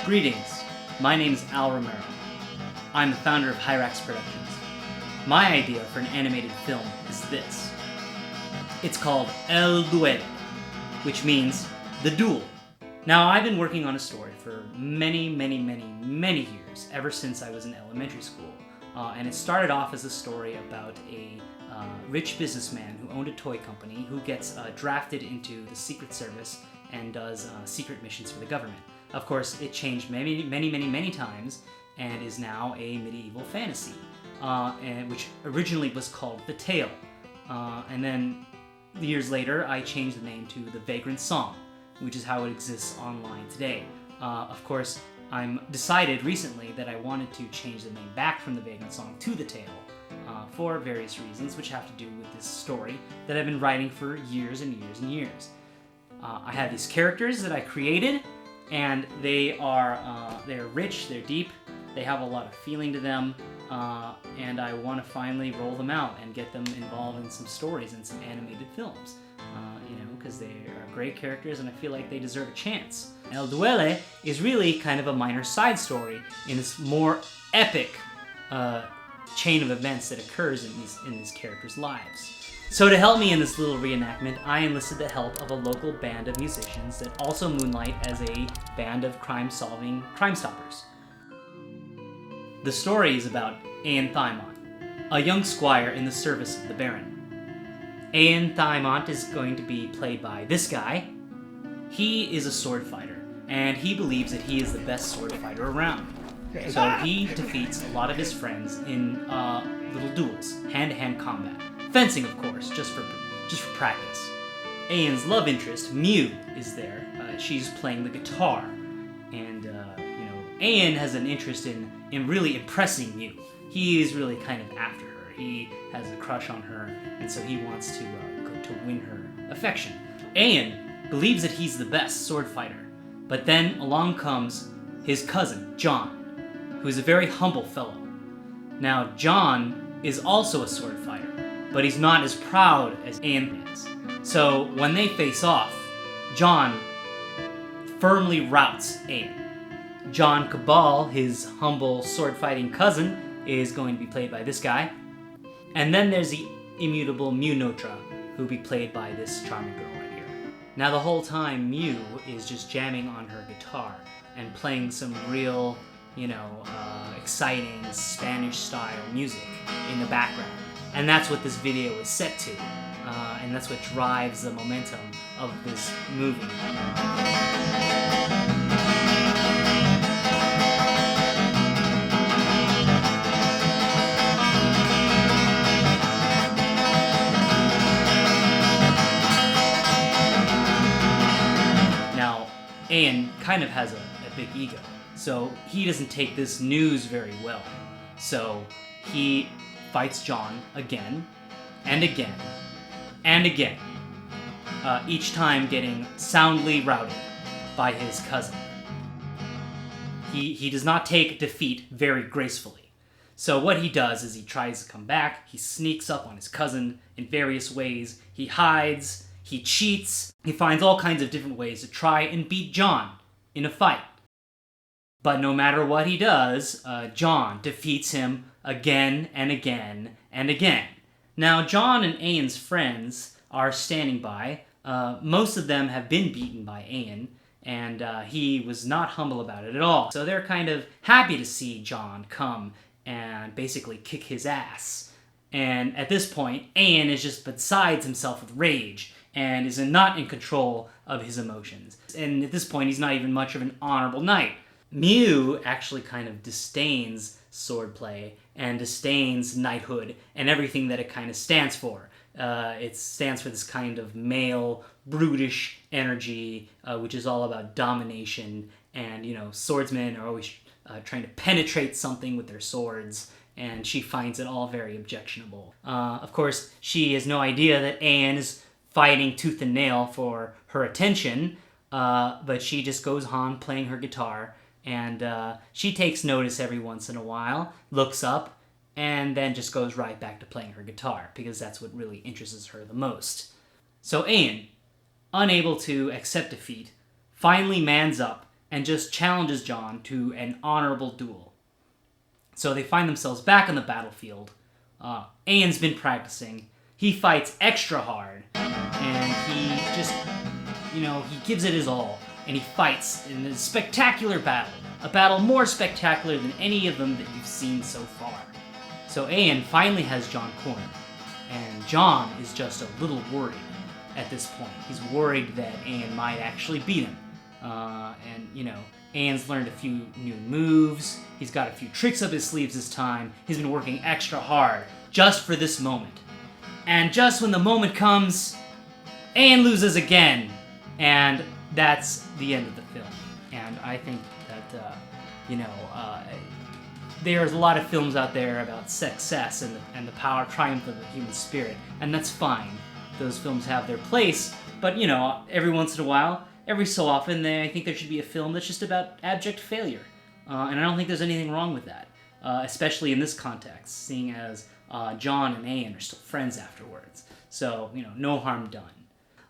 Greetings, my name is Al Romero. I'm the founder of Hyrax Productions. My idea for an animated film is this. It's called El Duelle, which means the duel. Now, I've been working on a story for many years, ever since I was in elementary school. And it started off as a story about a rich businessman who owned a toy company who gets drafted into the Secret Service and does secret missions for the government. Of course, it changed many times and is now a medieval fantasy, which originally was called The Tale. And then years later, I changed the name to The Vagrant Song, which is how it exists online today. Of course, I'm decided recently that I wanted to change the name back from The Vagrant Song to The Tale for various reasons, which have to do with this story that I've been writing for years and years. I have these characters that I created, and they're rich, they're deep, they have a lot of feeling to them, and I want to finally roll them out and get them involved in some stories and some animated films, because they are great characters and I feel like they deserve a chance. El Duelle is really kind of a minor side story in this more epic chain of events that occurs in these characters' lives. So to help me in this little reenactment, I enlisted the help of a local band of musicians that also moonlight as a band of crime-solving crime stoppers. The story is about Ayan, a young squire in the service of the Baron. Ayan is going to be played by this guy. He is a sword fighter, and he believes that he is the best sword fighter around. So he defeats a lot of his friends in little duels, hand-to-hand combat. Fencing, of course, just for practice. Ayan's love interest, Mew, is there. She's playing the guitar, and Ayan has an interest in really impressing Mew. He is really kind of after her. He has a crush on her, and so he wants to win her affection. Ayan believes that he's the best sword fighter, but then along comes his cousin, John, who is a very humble fellow. Now, John is also a sword fighter, but he's not as proud as Ayan is. So when they face off, John firmly routs Ayan. John Cabal, his humble sword-fighting cousin, is going to be played by this guy. And then there's the immutable Mew Notra, who will be played by this charming girl right here. Now the whole time, Mew is just jamming on her guitar and playing some real, exciting Spanish-style music in the background. And that's what this video is set to, and that's what drives the momentum of this movie. Now, Ayan kind of has a big ego, so he doesn't take this news very well. So he fights John again, and again, and again, each time getting soundly routed by his cousin. He does not take defeat very gracefully. So what he does is he tries to come back, he sneaks up on his cousin in various ways, he hides, he cheats, he finds all kinds of different ways to try and beat John in a fight. But no matter what he does, John defeats him again and again and again. Now, John and Ayan's friends are standing by. Most of them have been beaten by Ayan, and he was not humble about it at all. So they're kind of happy to see John come and basically kick his ass. And at this point, Ayan is just besides himself with rage and is not in control of his emotions. And at this point, he's not even much of an honorable knight. Mew actually kind of disdains swordplay and disdains knighthood and everything that it kind of stands for. It stands for this kind of male, brutish energy, which is all about domination, and, swordsmen are always trying to penetrate something with their swords, and she finds it all very objectionable. Of course, she has no idea that Ayan is fighting tooth and nail for her attention, but she just goes on playing her guitar, and she takes notice every once in a while, looks up, and then just goes right back to playing her guitar, because that's what really interests her the most. So Ayan, unable to accept defeat, finally mans up and just challenges John to an honorable duel. So they find themselves back on the battlefield. Ayan's been practicing. He fights extra hard, and he just, he gives it his all, and he fights in a spectacular battle. A battle more spectacular than any of them that you've seen so far. So Ayan finally has John cornered, and John is just a little worried at this point. He's worried that Ayan might actually beat him. Ayan's learned a few new moves. He's got a few tricks up his sleeves this time. He's been working extra hard just for this moment. And just when the moment comes, Ayan loses again. And that's the end of the film. And I think that, there's a lot of films out there about success and the power triumph of the human spirit. And that's fine. Those films have their place. But, every once in a while, every so often, I think there should be a film that's just about abject failure. And I don't think there's anything wrong with that. Especially in this context, seeing as John and Ayan are still friends afterwards. So, no harm done.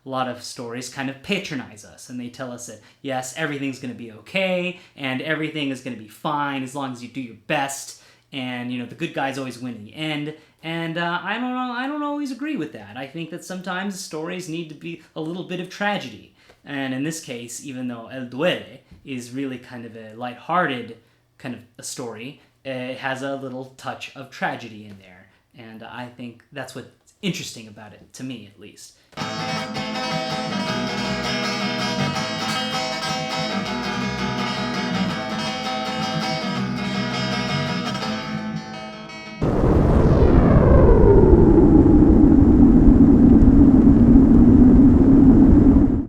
A lot of stories kind of patronize us, and they tell us that, yes, everything's going to be okay, and everything is going to be fine as long as you do your best, and, the good guys always win in the end. And I don't always agree with that. I think that sometimes stories need to be a little bit of tragedy. And in this case, even though El Duelle is really kind of a lighthearted kind of a story, it has a little touch of tragedy in there. And I think that's what's interesting about it, to me at least.